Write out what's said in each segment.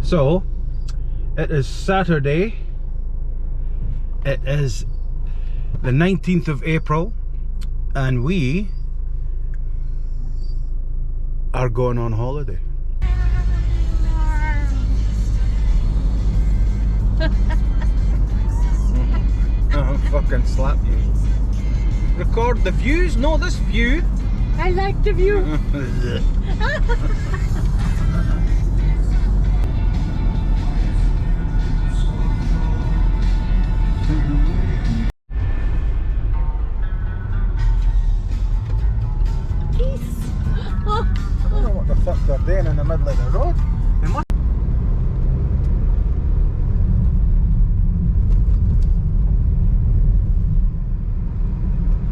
So, it is Saturday. It is the 19th of April, and we are going on holiday. I'll fucking slap you. Record the views? No, this view. I like the view. I don't know what the fuck they're doing in the middle of the road. They must.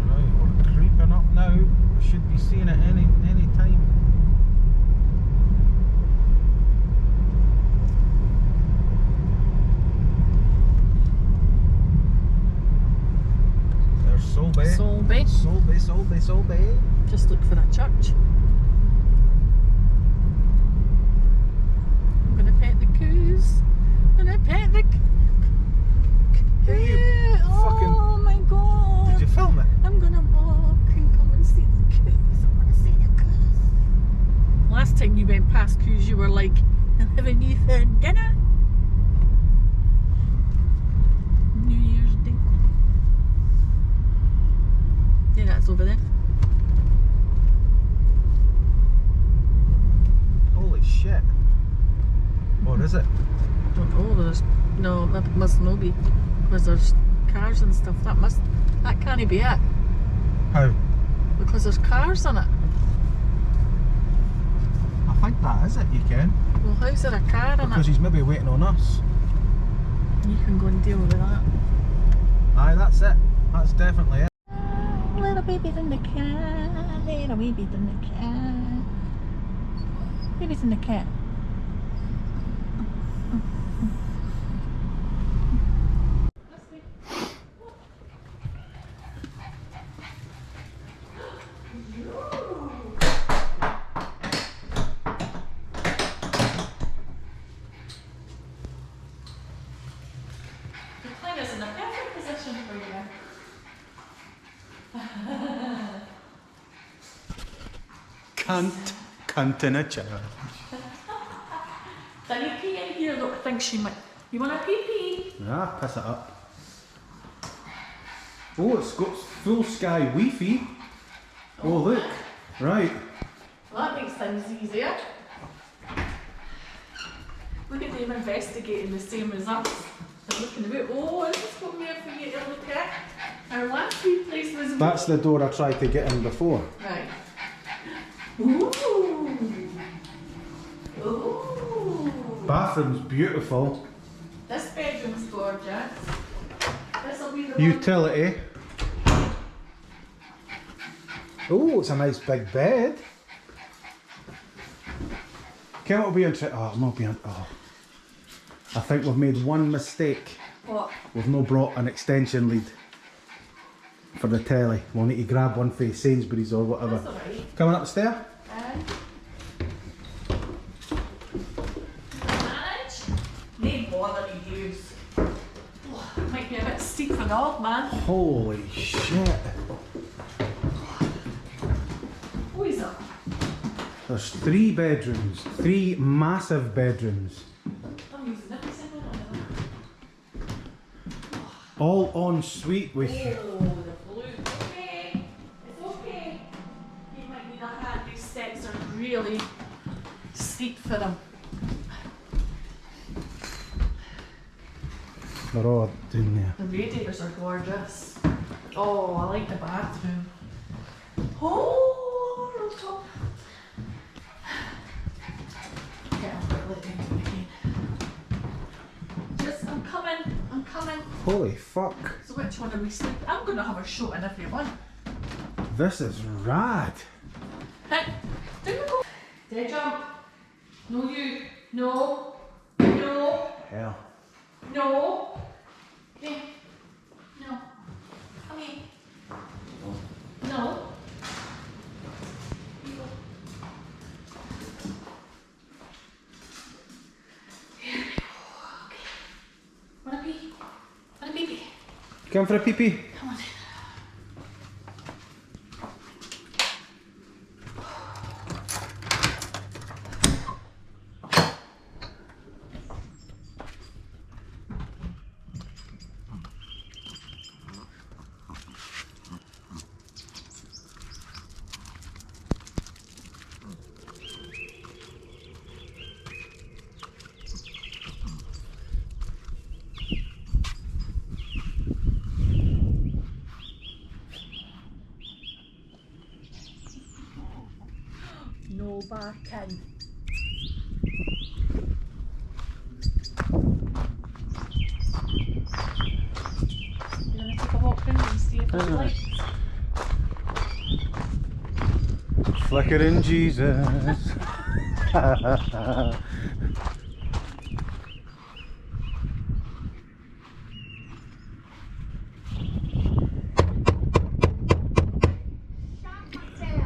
Right, we're creeping up now. We should be seeing it any time. There's Solby. Solby. Solby, Solby, Solby. Just look for a church. I'm gonna pet the coos. I'm gonna pet the Yeah, you fucking- Oh my god. Did you film it? I'm gonna walk and come and see the coos. I wanna see the coos. Last time you went past coos, you were like, I'm having you for dinner. New Year's Day. Yeah, that's over there. Holy shit. What is it? I don't know, there's no, that must not be, because there's cars and stuff. That can't be it, How? because there's cars in it. I think that is it, you can. Well, how's there a car in Because it? he's maybe waiting on us. You can go and deal with that. Aye, that's it. That's definitely it. Little babies in the car, little babies in the car. Babies in the car. The plane is in a perfect position for you. Cunt in a challenge. Can you pee in here? Look, I think she might. You want a pee? Ah, piss it up. Oh, it's got full sky Wi-Fi. Oh, look. Right. Well, that makes things easier. Look at them investigating the same as us. They're looking about, oh, is this what we're for you to look at? Our last food place was... That's the door I tried to get in before. Right. Ooh. Ooh. Bathroom's beautiful. This bedroom's gorgeous. This'll be the one. Utility. Oh, it's a nice big bed. Okay, what will be interesting? Oh, I'm not being. Oh. I think we've made one mistake. What? We've not brought an extension lead for the telly. We'll need to grab one for Sainsbury's or whatever. That's alright. Coming up the stair? Manage? No bother to use. Oh, might be a bit steep for the old man. Holy shit. What is that? There's 3 bedrooms. 3 massive bedrooms. I'm using every single one of them. All en suite with. Oh, the blue. Okay. It's okay. You might need a hand. These steps are really steep for them. They're all down there. The radiators are gorgeous. Oh, I like the bathroom. Oh, on top. Yeah, I'll put it again. Just, I'm coming. Holy fuck. So which one are we sleeping? I'm going to have a shot in every one. This is rad. Hey, do you go? Dead jump. No, you. No. No. Hell. No. Yeah. No. Come here. No. You go. Come for a pee-pee? Come on. No barking. You want to take a walk round and see if there's lights? Flickering Jesus.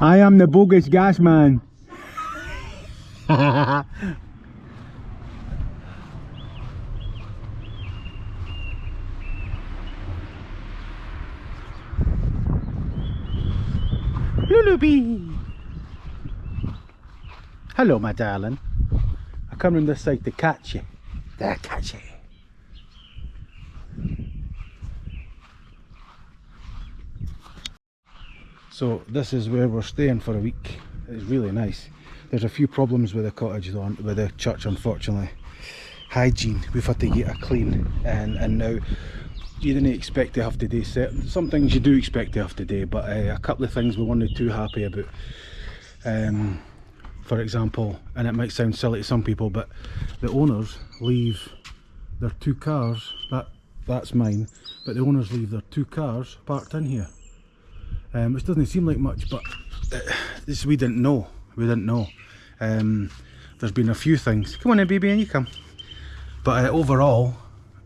I am the bogus gas man. Lulubi. Hello, my darling. I come round this side to catch you. There, catch you. So this is where we're staying for a week. It's really nice. There's a few problems with the cottage though, with the church unfortunately. Hygiene, we've had to get a clean, and now you didn't expect to have to do certain, some things you do expect to have to do, but a couple of things we weren't too happy about. For example, and it might sound silly to some people, but the owners leave their 2 cars, that's mine, but the owners leave their 2 cars parked in here. Which doesn't seem like much, but this we didn't know. There's been a few things. Come on in, baby, and you come. But overall,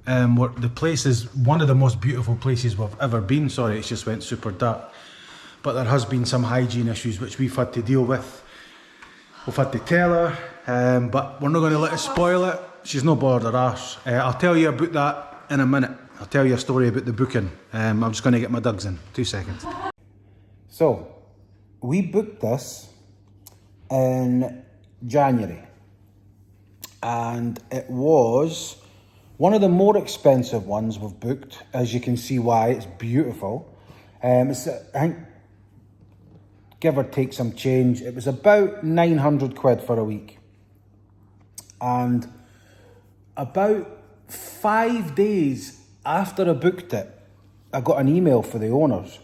the place is one of the most beautiful places we've ever been. Sorry, it just went super dark. But there has been some hygiene issues which we've had to deal with. We've had to tell her, but we're not going to let us spoil it. She's no bothered her arse. I'll tell you about that in a minute. I'll tell you a story about the booking. I'm just going to get my dugs in. 2 seconds. So, we booked this in January, and it was one of the more expensive ones we've booked. As you can see why, it's beautiful. It's, I think, give or take some change, it was about 900 quid for a week. And about 5 days after I booked it, I got an email for the owners.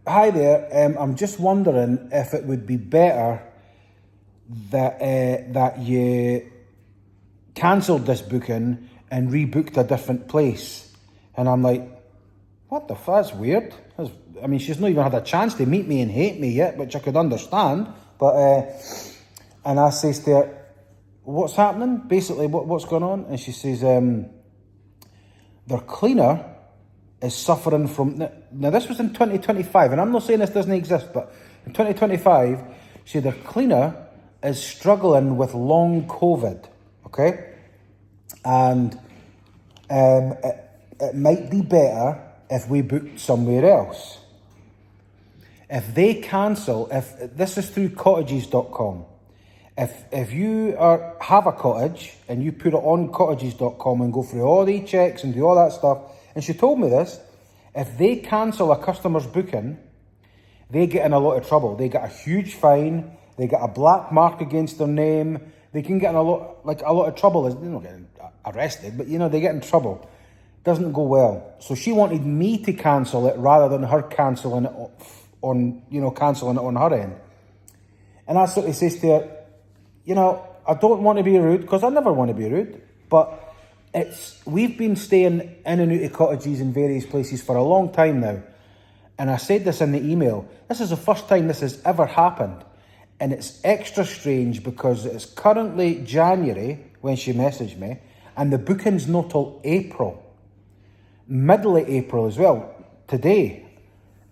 Hi there, I'm just wondering if it would be better that you cancelled this booking and rebooked a different place. And I'm like, what the fuck, that's weird. I mean, she's not even had a chance to meet me and hate me yet, which I could understand. But, and I says to her, what's happening? Basically, what's going on? And she says, their cleaner is suffering from, now this was in 2025, and I'm not saying this doesn't exist, but in 2025, she said their cleaner is struggling with long COVID, okay? And it might be better if we booked somewhere else. If they cancel, if this is through cottages.com, if you have a cottage and you put it on cottages.com and go through all the checks and do all that stuff, and she told me this, if they cancel a customer's booking, they get in a lot of trouble. They get a huge fine, they get a black mark against their name, they can get in a lot of trouble. They're not getting arrested, but they get in trouble. Doesn't go well. So she wanted me to cancel it rather than her cancelling it cancelling it on her end. And I sort of says to her, I don't want to be rude, because I never want to be rude, but we've been staying in and out of cottages in various places for a long time now. And I said this in the email, this is the first time this has ever happened. And it's extra strange because it's currently January when she messaged me, and the booking's not till April. Middle of April as well, today.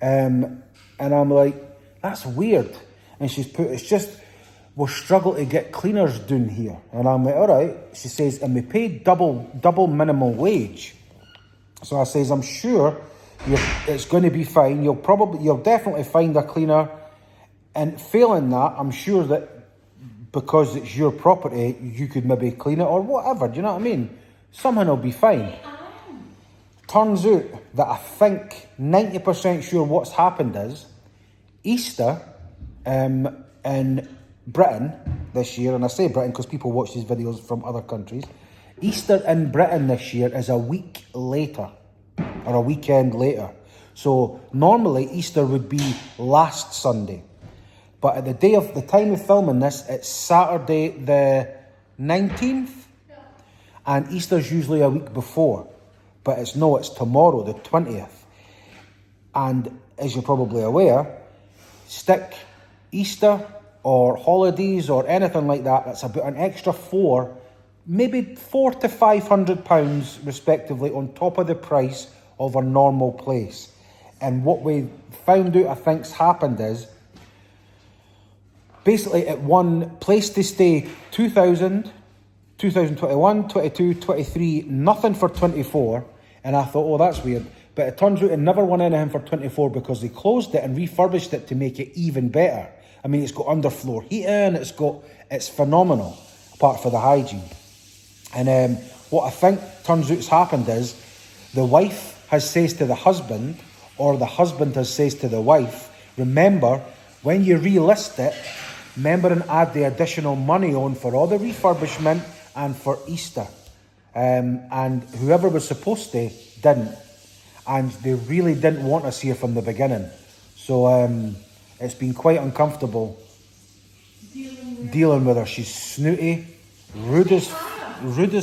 And I'm like, that's weird. And she's put, it's just, we're struggling to get cleaners down here. And I'm like, all right. She says, and we pay double minimum wage. So I says, I'm sure it's going to be fine. You'll definitely find a cleaner. And failing that, I'm sure that because it's your property, you could maybe clean it or whatever. Do you know what I mean? Something will be fine. Turns out that I think 90% sure what's happened is Easter in Britain this year, and I say Britain because people watch these videos from other countries. Easter in Britain this year is a week later, or a weekend later. So normally Easter would be last Sunday. But at the time of filming this, it's Saturday the 19th. And Easter's usually a week before. But it's tomorrow, the 20th. And as you're probably aware, stick Easter or holidays or anything like that, that's about an extra maybe £400 to £500 respectively on top of the price of a normal place. And what we found out I think's happened is, basically it won place to stay 2000, 2021, 22, 23, nothing for 24. And I thought, oh, that's weird. But it turns out it never won anything for 24 because they closed it and refurbished it to make it even better. I mean, it's got underfloor heating, it's phenomenal, apart from the hygiene. And what I think turns out's happened is the wife has says to the husband, or the husband has says to the wife, remember, when you relist it, remember and add the additional money on for all the refurbishment and for Easter. And whoever was supposed to didn't. And they really didn't want us here from the beginning. So it's been quite uncomfortable dealing with her. She's snooty, rude as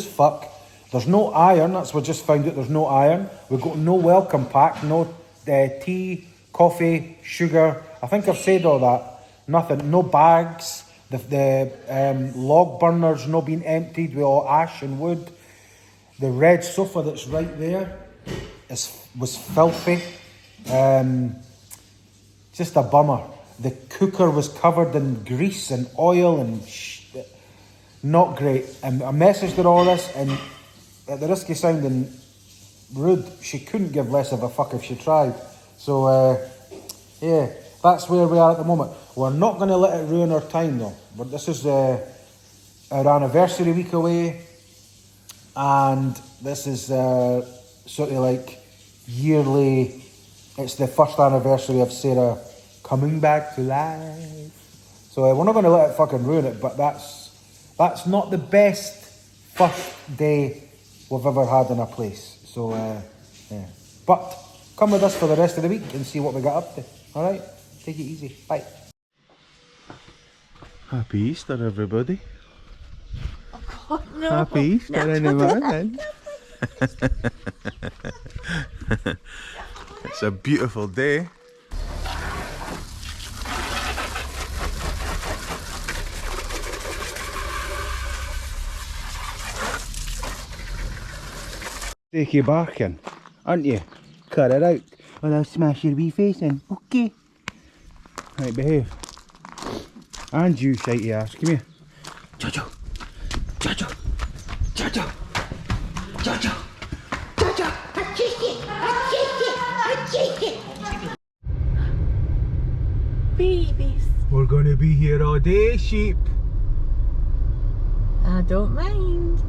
fuck. There's no iron, we just found out there's no iron. We've got no welcome pack, no tea, coffee, sugar. I think I've said all that. Nothing, no bags. The log burners not being emptied with all ash and wood. The red sofa that's right there was filthy. Just a bummer. The cooker was covered in grease and oil and not great. And I messaged her all this, and at the risk of sounding rude, she couldn't give less of a fuck if she tried. So, yeah, that's where we are at the moment. We're not going to let it ruin our time though. But this is our anniversary week away, and this is sort of like yearly. It's the first anniversary of Sarah coming back to life. So we're not going to let it fucking ruin it. But that's not the best first day we've ever had in a place. So yeah. But come with us for the rest of the week and see what we got up to. All right, take it easy. Bye. Happy Easter, everybody. Oh God, no. Happy Easter, anyone? It's a beautiful day. Take you back in, aren't you? Cut it out, or I'll smash your wee face in. Okay. Right, behave. And you, shitey ass, come here. Jojo, Jojo, Jojo, Jojo, Jojo. Babies. We're gonna be here all day, sheep. I don't mind.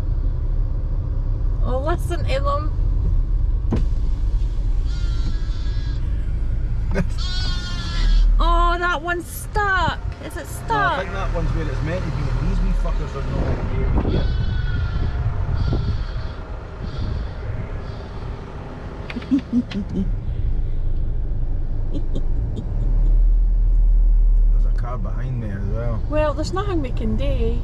Oh, listen to them. Oh, that one's stuck. Is it stuck? No, I think that one's where it's meant to be. These wee fuckers are not meant to be here. There's a car behind me as well. Well, there's nothing we can do.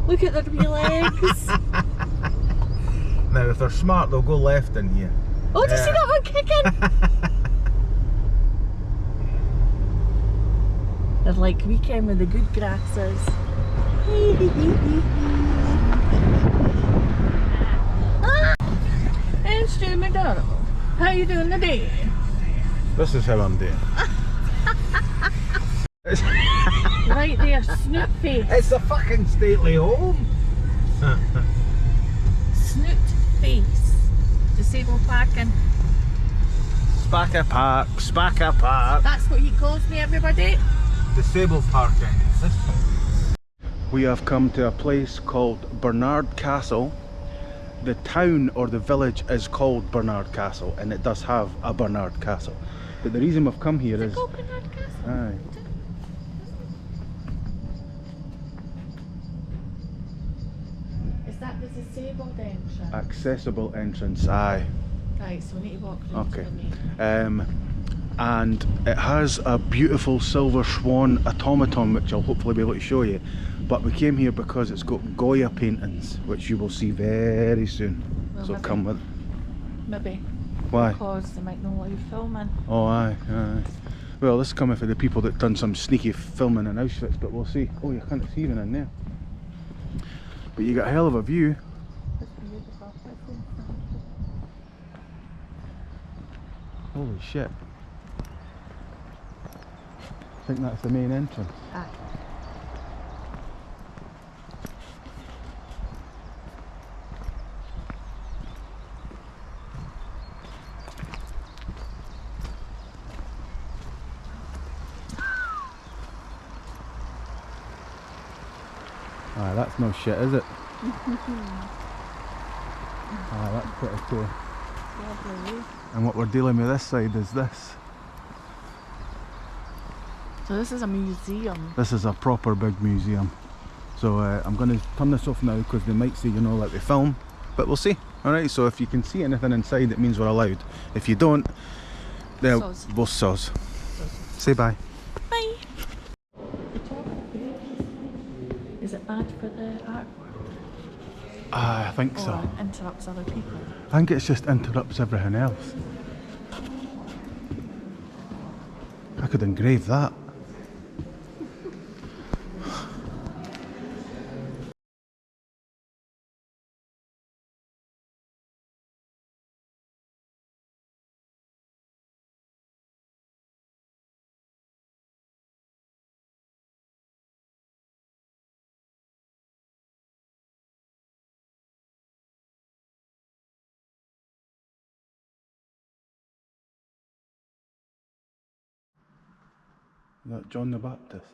Look at their wee legs. Now, if they're smart, they'll go left in here. Oh, do you see that one kicking? They're like Weekend with the Good Grasses. And Stu McDonald, how you doing today? This is how I'm doing. Right there, Snoop face. It's a fucking stately home. Snoot face. Disabled parking. Spacker Park, Spacker Park. That's what he calls me, everybody. Disabled parking. We have come to a place called Bernard Castle. The town or the village is called Bernard Castle, and it does have a Bernard Castle. But the reason we've come here is... Called Bernard Castle? Aye. Is that the disabled entrance? Accessible entrance, aye. Right, so we need to walk around Okay. to the main. And it has a beautiful silver swan automaton, which I'll hopefully be able to show you. But we came here because it's got Goya paintings, which you will see very soon. Well, So maybe. come with. Maybe. Why? Because they might not allow filming. Oh aye, aye. Well, this is coming for the people that done some sneaky filming in Auschwitz, but we'll see. Oh, you can't see even in there. But you got a hell of a view. It's beautiful. Holy shit. I think that's the main entrance. Aye. Aye, that's no shit, is it? Aye, that's pretty cool. Lovely. And what we're dealing with this side is this. So this is a museum. This is a proper big museum. So I'm going to turn this off now because they might say, you know, like we film, but we'll see. Alright, so if you can see anything inside, it means we're allowed. If you don't, then Soz. we'll soz. Say bye. Bye. Is it bad for the artwork? I think so. Or interrupts other people? I think it just interrupts everything else. I could engrave that. Is that John the Baptist?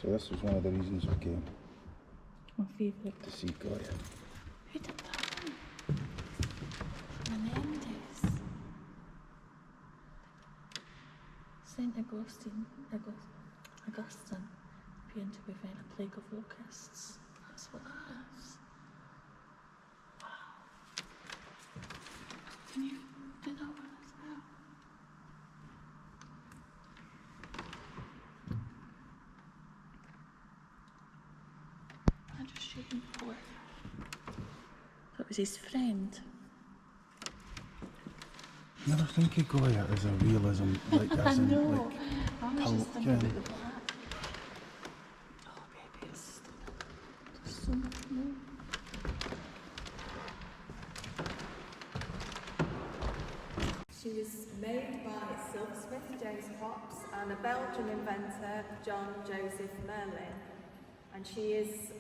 So this was one of the reasons we came, My favourite. to see Goya. Who did that one? Menendez. Saint Augustine appearing to prevent a plague of locusts. That's what that is. Wow. Can you do that one as well? I'm just shooting forward. That was his friend. Never think of Goya as a realism, like as in like I was just thinking about the black. Oh baby, it's there's so much more. She was made by silversmith James Cox and a Belgian inventor, John Joseph Merlin. And she is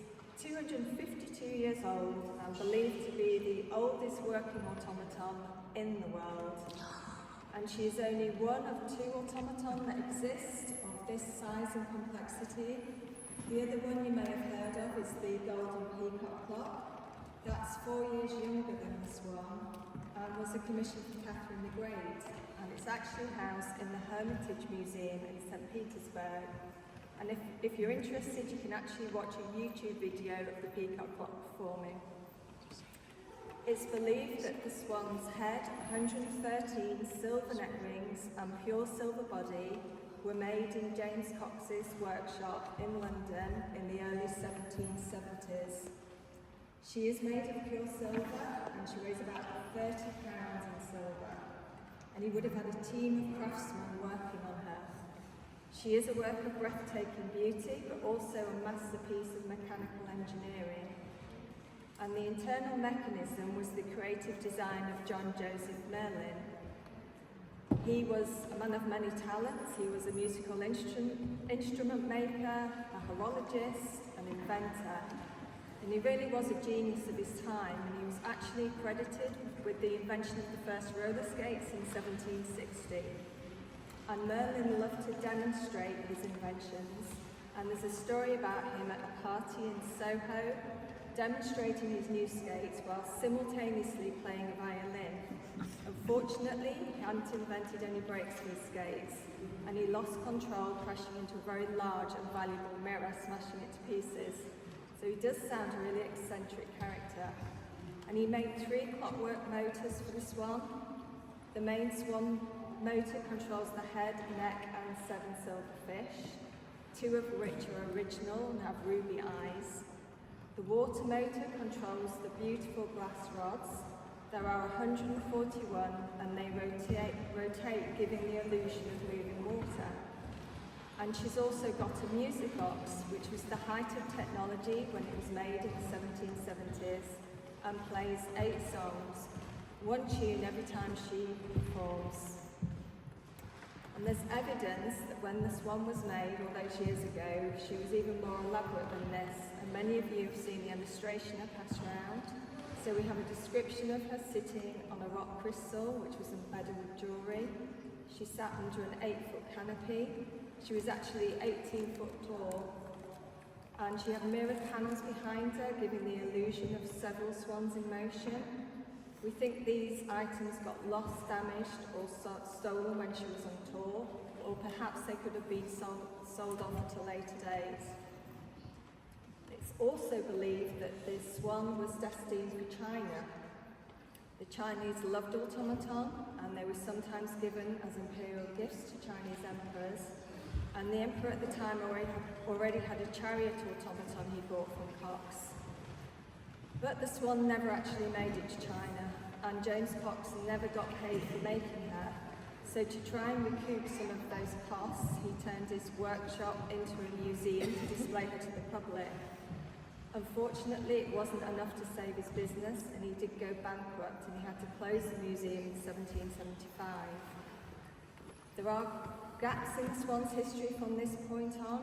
252 years old and believed to be the oldest working automaton in the world. And she is only one of two automaton that exist of this size and complexity. The other one you may have heard of is the golden peacock clock. That's 4 years younger than this one and was a commission for Catherine the Great. And it's actually housed in the Hermitage Museum in St. Petersburg. And if you're interested, you can actually watch a YouTube video of the peacock clock performing. It's believed that the swan's head, 113 silver neck rings and pure silver body were made in James Cox's workshop in London in the early 1770s. She is made of pure silver and she weighs about 30 pounds in silver. And he would have had a team of craftsmen working on her. She is a work of breathtaking beauty, but also a masterpiece of mechanical engineering. and the internal mechanism was the creative design of John Joseph Merlin. He was a man of many talents. He was a musical instrument maker, a horologist, an inventor, and he really was a genius of his time, and he was actually credited with the invention of the first roller skates in 1760. And Merlin loved to demonstrate his inventions, and there's a story about him at a party in Soho, demonstrating his new skates while simultaneously playing a violin. Unfortunately, he hadn't invented any brakes for his skates, and he lost control, crashing into a very large and valuable mirror, smashing it to pieces. So he does sound a really eccentric character. And he made 3 clockwork motors for the Swan. The main Swan motor controls the head, neck and 7 silver fish, 2 of which are original and have ruby eyes. The water motor controls the beautiful glass rods. There are 141 and they rotate, giving the illusion of moving water. And she's also got a music box, which was the height of technology when it was made in the 1770s, and plays 8 songs, 1 tune every time she performs. And there's evidence that when the Swan was made all those years ago, she was even more elaborate than this, and many of you have seen the illustration I passed around. So we have a description of her sitting on a rock crystal, which was embedded with jewellery. She sat under an 8-foot canopy. She was actually 18 foot tall, and she had mirrored panels behind her, giving the illusion of several swans in motion. We think these items got lost, damaged, or stolen when she was on tour, or perhaps they could have been sold off at a later date. It's also believed that this swan was destined for China. The Chinese loved automaton, and they were sometimes given as imperial gifts to Chinese emperors. And the emperor at the time already had a chariot automaton he bought from Cox. But the Swan never actually made it to China, and James Cox never got paid for making her. So to try and recoup some of those costs, he turned his workshop into a museum to display her to the public. Unfortunately, it wasn't enough to save his business, and he did go bankrupt, and he had to close the museum in 1775. There are gaps in the Swan's history from this point on.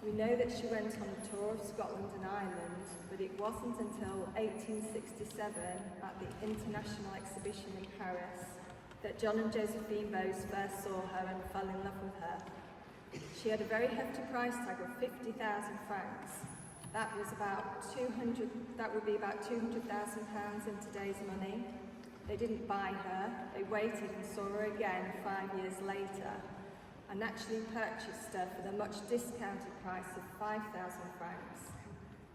We know that she went on a tour of Scotland and Ireland, but it wasn't until 1867 at the International Exhibition in Paris that John and Josephine Bowes first saw her and fell in love with her. She had a very hefty price tag of 50,000 francs. That would be about £200,000 in today's money. They didn't buy her, they waited and saw her again 5 years later, and actually purchased her for the much discounted price of 5,000 francs.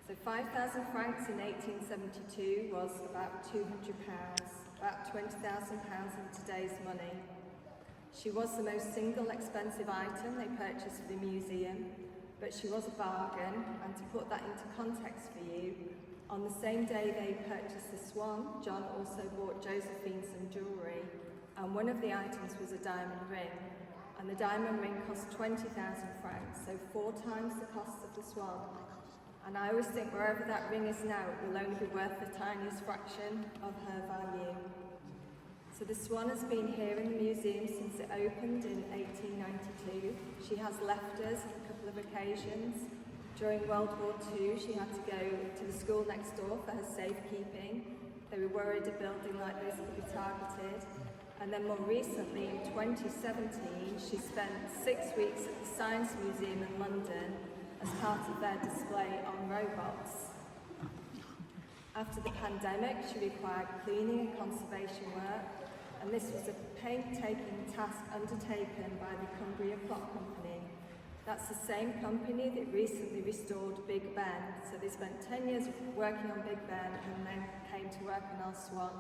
So 5,000 francs in 1872 was about £200, about £20,000 in today's money. She was the most single expensive item they purchased for the museum, but she was a bargain, and to put that into context for you, on the same day they purchased the Swan, John also bought Josephine some jewellery, and one of the items was a diamond ring. And the diamond ring cost 20,000 francs, so 4 times the cost of the Swan. And I always think wherever that ring is now, it will only be worth the tiniest fraction of her value. So the Swan has been here in the museum since it opened in 1892. She has left us on a couple of occasions. During World War II, she had to go to the school next door for her safekeeping. They were worried a building like this could be targeted. And then more recently, in 2017, she spent 6 weeks at the Science Museum in London as part of their display on robots. After the pandemic, she required cleaning and conservation work, and this was a painstaking task undertaken by the Cumbria Clock Company. That's the same company that recently restored Big Ben. So they spent 10 years working on Big Ben and then came to work on our Swan.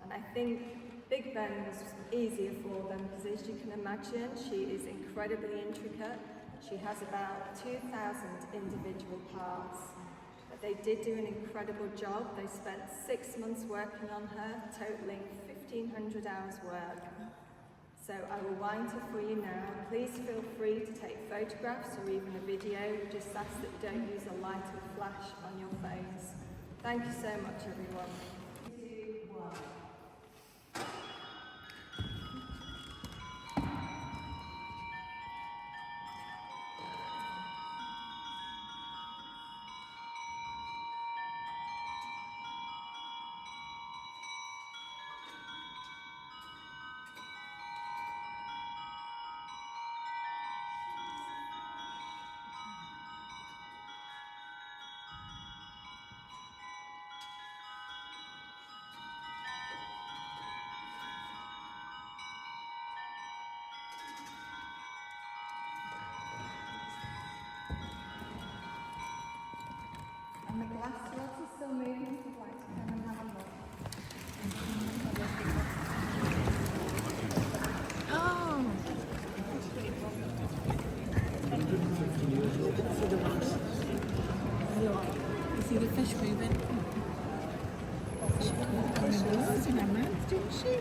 And I think Big Ben was easier for them because, as you can imagine, she is incredibly intricate. She has about 2,000 individual parts. But they did do an incredible job. They spent 6 months working on her, totaling 1,500 hours work. So I will wind her for you now. Please feel free to take photographs or even a video. We just ask that you don't use a light or flash on your phones. Thank you so much, everyone. 2, 1. And the glass rods are still moving, if you'd like to come and have a look. Oh. You see the fish moving? She caught on the boat in her mouth, didn't she?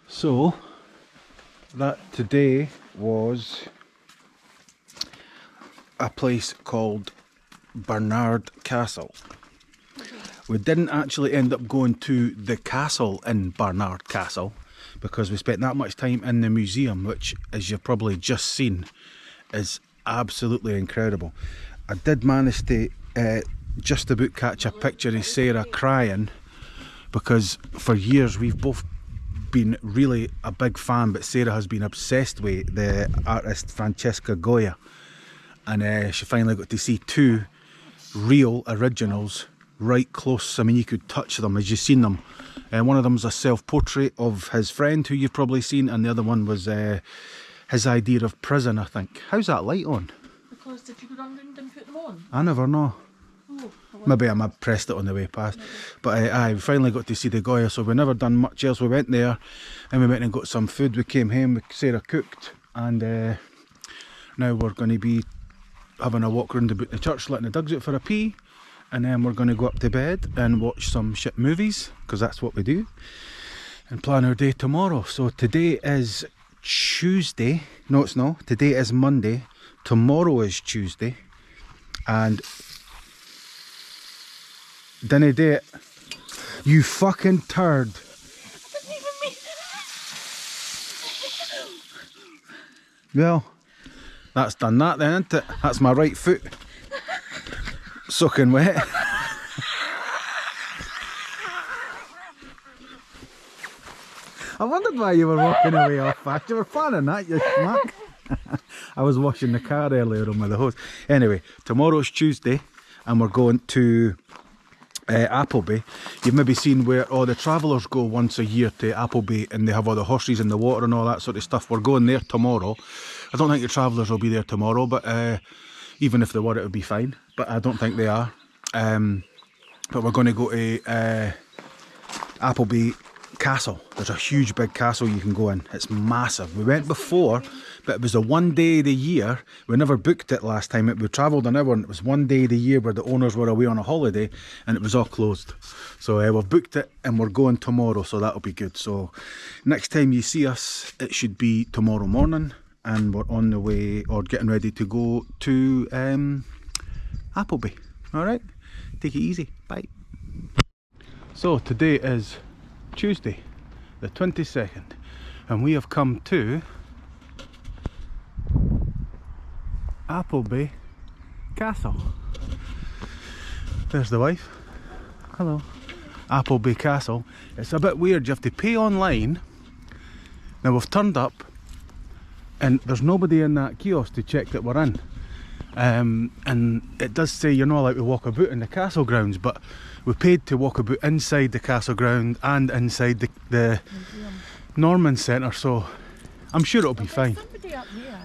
So that today was a place called Barnard Castle. We didn't actually end up going to the castle in Barnard Castle because we spent that much time in the museum, which, as you've probably just seen, is absolutely incredible. I did manage to just about catch a picture of Sarah crying, because for years we've both been really a big fan, but Sarah has been obsessed with the artist Francesca Goya, and she finally got to see two real originals right close. I mean, you could touch them as you've seen them. One of them's a self-portrait of his friend, who you've probably seen, and the other one was his idea of prison, I think. How's that light on? Because did you go down round and put them on? I never know. Oh, Maybe I pressed it on the way past. But I finally got to see the Goya, so we've never done much else. We went there and we went and got some food. We came home, Sarah cooked, and now we're going to be having a walk around about the church, letting the dogs out for a pee, and then we're going to go up to bed and watch some shit movies, because that's what we do, and plan our day tomorrow. So today is Tuesday. No, it's not. Today is Monday. Tomorrow is Tuesday. And didn't do it. You fucking turd. I didn't even mean Well, that's done that then, isn't it? That's my right foot soaking wet. I wondered why you were walking away off fast. You were planning that, you schmuck. I was washing the car earlier on with the hose. Anyway, tomorrow's Tuesday and we're going to Appleby. You've maybe seen where all the travellers go once a year to Appleby, and they have all the horses in the water and all that sort of stuff. We're going there tomorrow. I don't think the travellers will be there tomorrow, but even if they were, it would be fine. But I don't think they are. But we're going to go to Appleby Castle. There's a huge big castle you can go in. It's massive. We went before, but it was a one day of the year. We never booked it last time. We travelled an hour and it was one day of the year where the owners were away on a holiday and it was all closed. So we've booked it and we're going tomorrow, so that'll be good. So next time you see us, it should be tomorrow morning, and we're on the way or getting ready to go to Appleby. Alright, take it easy. Bye. So today is Tuesday the 22nd and we have come to Appleby Castle. There's the wife. Hello. Appleby Castle. It's a bit weird, you have to pay online. Now we've turned up and there's nobody in that kiosk to check that we're in. And it does say you're not allowed to walk about in the castle grounds, but we paid to walk about inside the castle ground and inside the Norman Centre, so I'm sure it'll be fine.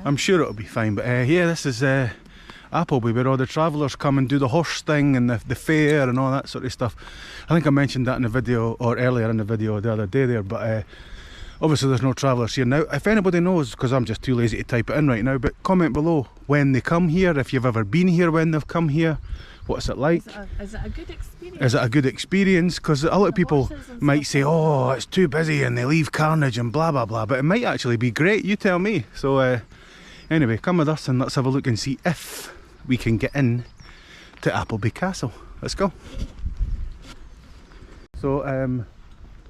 I'm sure it'll be fine. But yeah, this is Appleby, where all the travellers come and do the horse thing and the fair and all that sort of stuff. I think I mentioned that in the video, or earlier in the video the other day there, but Obviously there's no travellers here now. If anybody knows, because I'm just too lazy to type it in right now, but comment below when they come here, if you've ever been here when they've come here, what's it like? Is it a good experience? Is it a good experience? Because a lot of people might say, oh, it's too busy and they leave carnage and blah blah blah, but it might actually be great, you tell me. So anyway, come with us and let's have a look and see if we can get in to Appleby Castle. Let's go. So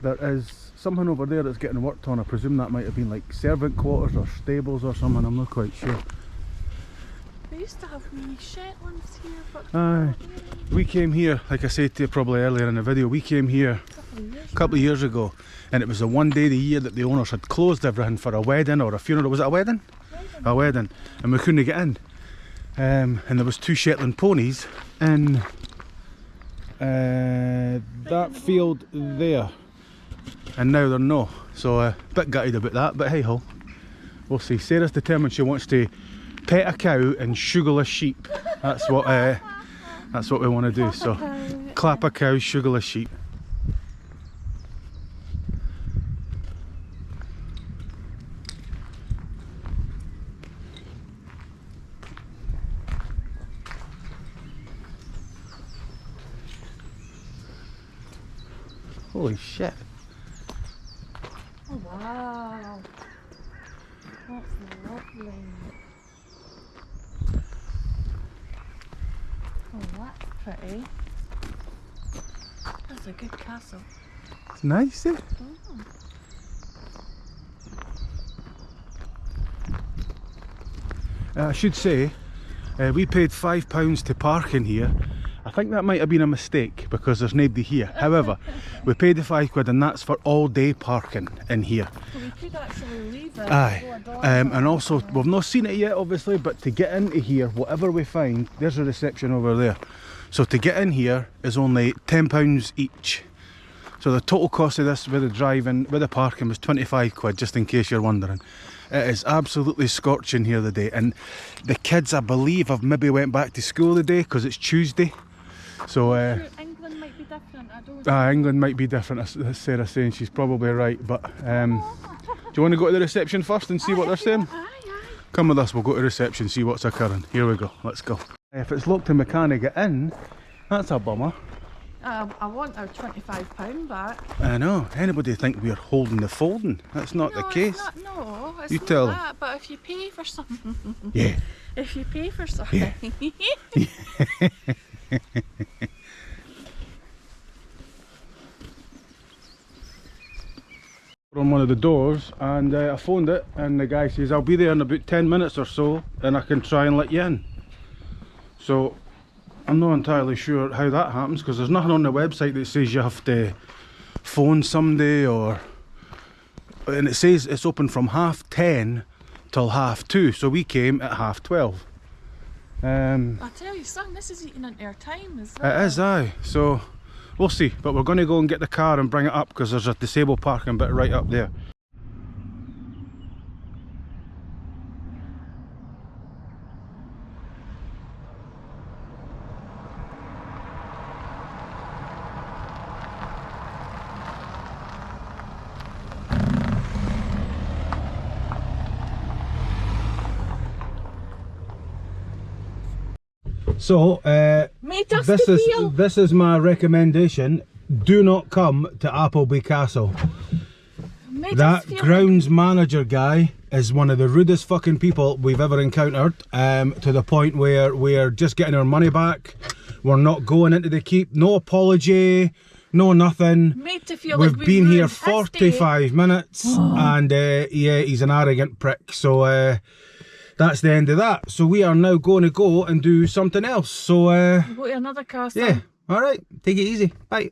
there is something over there that's getting worked on. I presume that might have been like servant quarters or stables or something, I'm not quite sure. They used to have wee Shetlands here, but we came here, like I said to you probably earlier in the video, we came here a couple of years ago, and it was the one day of the year that the owners had closed everything for a wedding or a funeral. Was it a wedding? A wedding. And we couldn't get in. And there was 2 Shetland ponies in that field there, and now they're no. So a bit gutted about that, but hey ho, we'll see. Sarah's determined she wants to pet a cow and sugarless sheep. That's what we want to do. So clap a cow, sugarless sheep. Holy shit. oh wow, that's lovely. Oh, that's pretty. That's a good castle. It's nice, eh? I should say, we paid £5 to park in here. I think that might have been a mistake because there's nobody here. However, we paid the £5 and that's for all day parking in here. So we could actually leave it. Aye, and also we've not seen it yet obviously, but to get into here, whatever we find, there's a reception over there. So to get in here is only £10 each. So the total cost of this with the driving, with the parking was £25, just in case you're wondering. It is absolutely scorching here today, and the kids, I believe, have maybe went back to school today because it's Tuesday. So England might be different, I don't know. England might be different, as Sarah's saying. She's probably right, but do you want to go to the reception first and see what they're saying? Aye. Come with us, we'll go to reception, see what's occurring. Here we go, let's go. If it's locked and we can't get in, that's a bummer. I want our £25 back. I know, anybody think we're holding the folding? That's not the case. It's You not tell them. that, but if you pay for something. Yeah. If you pay for something. Yeah. On one of the doors, and I phoned it, and the guy says I'll be there in about 10 minutes or so and I can try and let you in. So I'm not entirely sure how that happens because there's nothing on the website that says you have to phone somebody, or, and it says it's open from 10:30 till 2:30, so we came at 12:30. I tell you, son, this is eating into our time as well. It is, aye. So we'll see, but we're going to go and get the car and bring it up because there's a disabled parking bit right up there. So this is my recommendation. Do not come to Appleby Castle. That grounds manager guy is one of the rudest fucking people we've ever encountered, to the point where we're just getting our money back. We're not going into the keep. No apology, no nothing. Made to feel We've like been here ruined his day. 45 minutes and yeah, he's an arrogant prick. So that's the end of that. So we are now going to go and do something else. So go to another castle. yeah, alright, take it easy, bye.